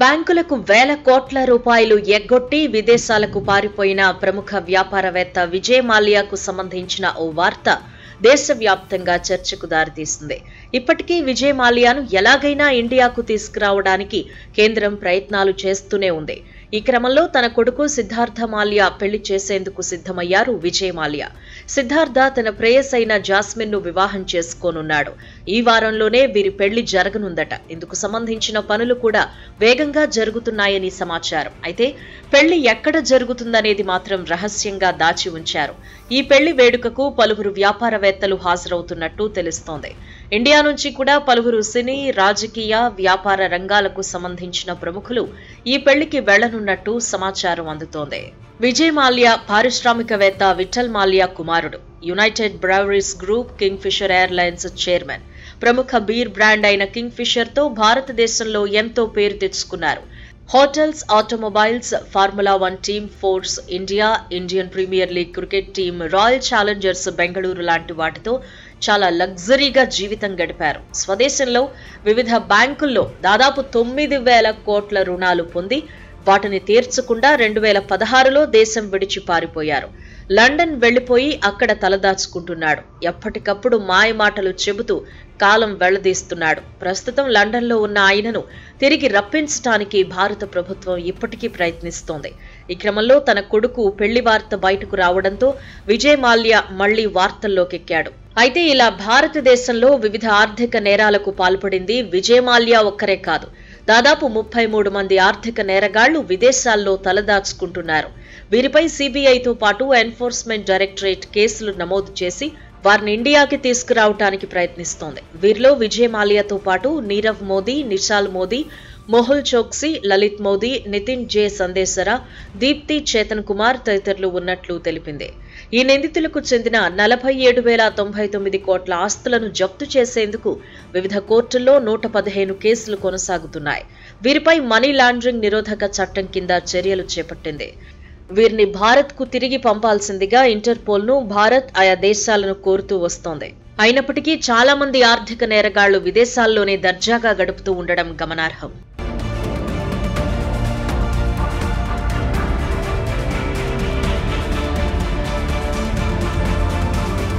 బ్యాంకులకు వేల కోట్ల రూపాయలు ఎగ్గొట్టి విదేశాలకు పారిపోయిన ప్రముఖ వ్యాపారవేత్త విజయ్ మాల్యాకు సంబంధించిన ఓ వార్త దేశవ్యాప్తంగా చర్చకు దారితీసింది. ఇప్పటికీ విజయ్ మాల్యాను ఎలాగైనా ఇండియాకు తీసుకురావడానికి కేంద్రం ప్రయత్నాలు చేస్తూనే ఉంది. ఈ క్రమంలో తన కొడుకు సిద్ధార్థ మాల్యా పెళ్లి చేసేందుకు సిద్ధమయ్యారు విజయ్ మాల్యా. సిద్ధార్థ తన ప్రేయసైన జాస్మిన్ ను వివాహం చేసుకోనున్నాడు. ఈ వారంలోనే వీరి పెళ్లి జరగనుందట. ఇందుకు సంబంధించిన పనులు కూడా వేగంగా జరుగుతున్నాయని సమాచారం. అయితే పెళ్లి ఎక్కడ జరుగుతుందనేది మాత్రం రహస్యంగా దాచి ఉంచారు. ఈ పెళ్లి వేడుకకు పలువురు వ్యాపారవేత్తలు హాజరవుతున్నట్టు తెలుస్తోంది. ఇండియా నుంచి కూడా పలువురు సినీ, రాజకీయ, వ్యాపార రంగాలకు సంబంధించిన ప్రముఖులు ఈ పెళ్లికి వెళ్లనున్నట్టు సమాచారం అందుతోంది. విజయ్ మాల్యా పారిశ్రామికవేత్త విఠల్ మాల్యా కుమారుడు. United Breweries group, Kingfisher airlines chairman. ప్రముఖ బీర్ బ్రాండ్ అయిన కింగ్ ఫిషర్ తో భారతదేశంలో ఎంతో పేరు తెచ్చుకున్నారు. Hotels, automobiles, formula 1 team, Force India, Indian Premier League cricket team, Royal Challengers Bengaluru లాంటి వాటితో చాలా లగ్జరీగా జీవితం గడిపారు. స్వదేశంలో వివిధ బ్యాంకుల్లో దాదాపు 9,000 కోట్ల రుణాలు పొంది వాటిని తీర్చకుండా 2016లో దేశం విడిచి పారిపోయారు. లండన్ వెళ్లిపోయి అక్కడ తలదాచుకుంటున్నాడు. ఎప్పటికప్పుడు మాయమాటలు చెబుతూ కాలం వెళ్లదీస్తున్నాడు. ప్రస్తుతం లండన్లో ఉన్న ఆయనను తిరిగి రప్పించడానికి భారత ప్రభుత్వం ఇప్పటికీ ప్రయత్నిస్తోంది. ఈ క్రమంలో తన కొడుకు పెళ్లి వార్త బయటకు రావడంతో విజయ్ మాల్యా మళ్లీ వార్తల్లోకెక్కాడు. అయితే ఇలా భారతదేశంలో వివిధ ఆర్థిక నేరాలకు పాల్పడింది విజయ్ మాల్యా ఒక్కరే కాదు. దాదాపు 33 మంది ఆర్థిక నేరగాళ్లు విదేశాల్లో తలదాచుకుంటున్నారు. వీరిపై సిబిఐతో పాటు ఎన్ఫోర్స్మెంట్ డైరెక్టరేట్ కేసులు నమోదు చేసి వారిని ఇండియాకి తీసుకురావడానికి ప్రయత్నిస్తోంది. వీరిలో విజయ్ మాల్యాతో పాటు నీరవ్ మోదీ, నిశాల్ మోదీ, మొహుల్ చోక్సీ, లలిత్ మోదీ, నితిన్ జే సందేశరా, దీప్తి చేతన్ కుమార్ తదితరులు ఉన్నట్లు తెలిపింది. ఈ నిందితులకు చెందిన 47,099 కోట్ల ఆస్తులను జప్తు చేసేందుకు వివిధ కోర్టుల్లో 115 కేసులు కొనసాగుతున్నాయి. వీరిపై మనీ లాండరింగ్ నిరోధక చట్టం కింద చర్యలు చేపట్టింది. వీరిని భారత్కు తిరిగి పంపాల్సిందిగా ఇంటర్పోల్ ను భారత్ ఆయా దేశాలను కోరుతూ వస్తోంది. అయినప్పటికీ చాలా మంది ఆర్థిక నేరగాళ్లు విదేశాల్లోనే దర్జాగా గడుపుతూ ఉండడం గమనార్హం.